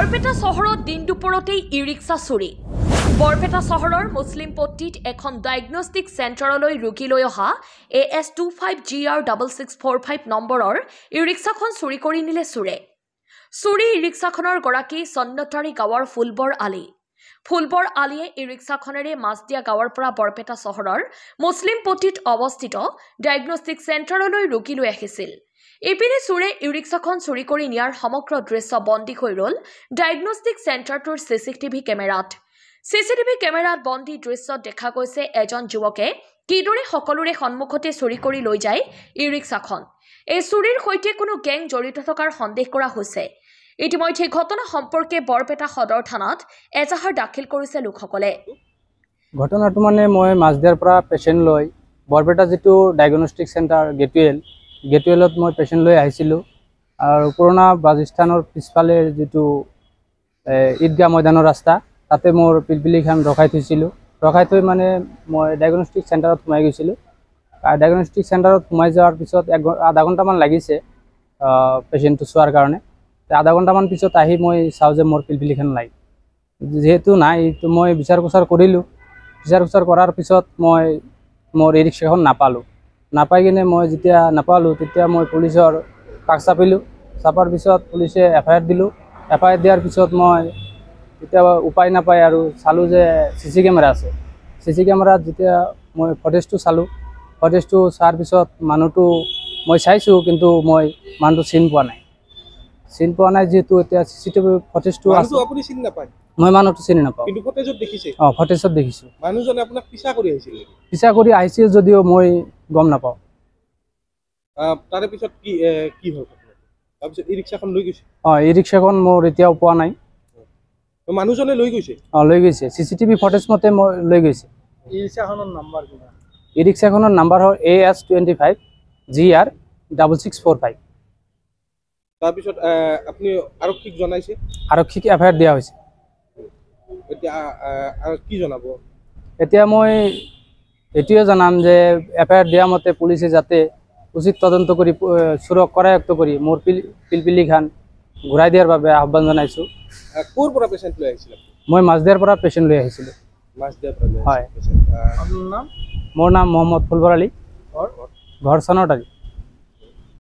বৰপেটা চহৰত দিন দুপৰতেই ই-ৰিক্সা চুৰি। বৰপেটা চহৰৰ মুছলিম পট্টিত এখন ডায়েগনষ্টিক চেণ্টাৰলৈ ৰোগী লৈ অহা AS25GR6645 নম্বৰৰ ই-ৰিক্সাখন চুৰি কৰি নিলে চোৰে। চুৰি ই-ৰিক্সাখনৰ গৰাকী চন্নতাৰী গাঁৱৰ ফুলবৰ আলী। ফুলবৰ আলীয়ে ই-ৰিক্সাখনেৰে মাছদিয়া গাঁৱৰ পৰা বৰপেটা চহৰৰ মুছলিম পট্টিত অৱস্থিত ডায়েগনষ্টিক চেণ্টাৰলৈ ৰোগী লৈ আহিছিল। ইপিনে চোৰে ই-ৰিক্সাখন চুৰি কৰি নিয়াৰ সমগ্ৰ দৃশ্য বন্দী হৈ ৰল ডায়েগনষ্টিক চেণ্টাৰটোৰ চিচিটিভি কেমেৰাত। চিচিটিভি কেমেৰাত বন্দী দৃশ্যত দেখা গৈছে এজন যুৱকে কিদৰে সকলোৰে সন্মুখতে চুৰি কৰি লৈ যায় ই-ৰিক্সাখন। এই চুৰিৰ সৈতে কোনো গেং জড়িত থকাৰ সন্দেহ কৰা হৈছে। ইতিমধ্যে ঘটনা সম্পৰ্কে বৰপেটা সদৰ থানাত এজাহাৰ দাখিল কৰিছে লোকসকলে। ঘটনাটো মানে মই মাছদিয়াৰ পৰা পেচেণ্ট লৈ বৰপেটা যিটো ডায়েগনষ্টিক চেণ্টাৰ গেটৱেলত মই পেচেণ্ট লৈ আহিছিলোঁ আৰু পুৰণা বাছস্থানৰ পিছফালে যিটো ঈদগাহ ময়দানৰ ৰাস্তা তাতে মোৰ পিলপিলিখন ৰখাই থৈছিলোঁ। ৰখাই থৈ মানে মই ডায়েগনষ্টিক চেণ্টাৰত সোমাই গৈছিলোঁ। ডায়েগনষ্টিক চেণ্টাৰত সোমাই যোৱাৰ পিছত আধা ঘণ্টামান লাগিছে পেচেণ্টটো চোৱাৰ কাৰণে। আধা ঘণ্টামান পিছত আহি মই চাওঁ যে মোৰ পিলপিলিখন নাই। যিহেতু নাই তো মই বিচাৰ খোচাৰ কৰিলোঁ। বিচাৰ খোচাৰ কৰাৰ পিছত মই মোৰ ই-ৰিক্সাখন নাপাই কিনে মই যেতিয়া নাপালোঁ তেতিয়া মই পুলিচৰ কাষ চাপিলোঁ। চাপাৰ পিছত পুলিচে FIR দিলোঁ। FIR দিয়াৰ পিছত মই তেতিয়া উপায় নাপায় আৰু চালোঁ যে CC কেমেৰা আছে। CC কেমেৰাত যেতিয়া মই ফটেজটো চালোঁ, ফটেজটো চোৱাৰ পিছত মানুহটো মই চাইছোঁ কিন্তু মই মানুহটো চিনি পোৱা নাই যিহেতু এতিয়া CCTV ফটেজটো আছে। আপুনি চিনি নাপায়? মই মানুহটো চিনি নাপাওঁ। কিন্তু ফটেজত দেখিছে? ফটেজত দেখিছোঁ। মানুহজনে আপোনাক পিছা কৰি আহিছিল নেকি? পিছা কৰি আহিছিল যদিও মই গম নাপাওঁ। তাৰে পিছত কি হ'ল? তাৰপিছত ই-ৰিক্সাখন লৈ গৈছে? ই-ৰিক্সাখন মোৰ এতিয়াও পোৱা নাই। মানুহজনে লৈ গৈছে? লৈ গৈছে। CCTV ফটেজ মতে মই লৈ গৈছে। ই-ৰিক্সাখনৰ নাম্বাৰ কিমান? ই-ৰিক্সাখনৰ নাম্বাৰ হ'ল AS25GR6645। তাৰপিছত আপুনি আৰক্ষীক জনাইছে? আৰক্ষীক FIR দিয়া হৈছে। এতিয়া কি জনাব? এতিয়া মই এইটোৱে জনাম যে FIR দিয়া মতে পুলিচে যাতে উচিত তদন্ত কৰি চোৰক কৰায়ত্ব কৰি মোৰ পিলপিলিখন ঘূৰাই দিয়াৰ বাবে আহ্বান জনাইছোঁ। ক'ৰ পৰা পেচেণ্ট লৈ আহিছিল? মই মাছদিয়াৰ পৰা পেচেণ্ট লৈ আহিছিলোঁ। মাছদিয়াৰ পৰা? হয়। আপোনাৰ নাম? মোৰ নাম মহম্মদ ফুলবৰ আলী, ঘৰ চনতাৰী।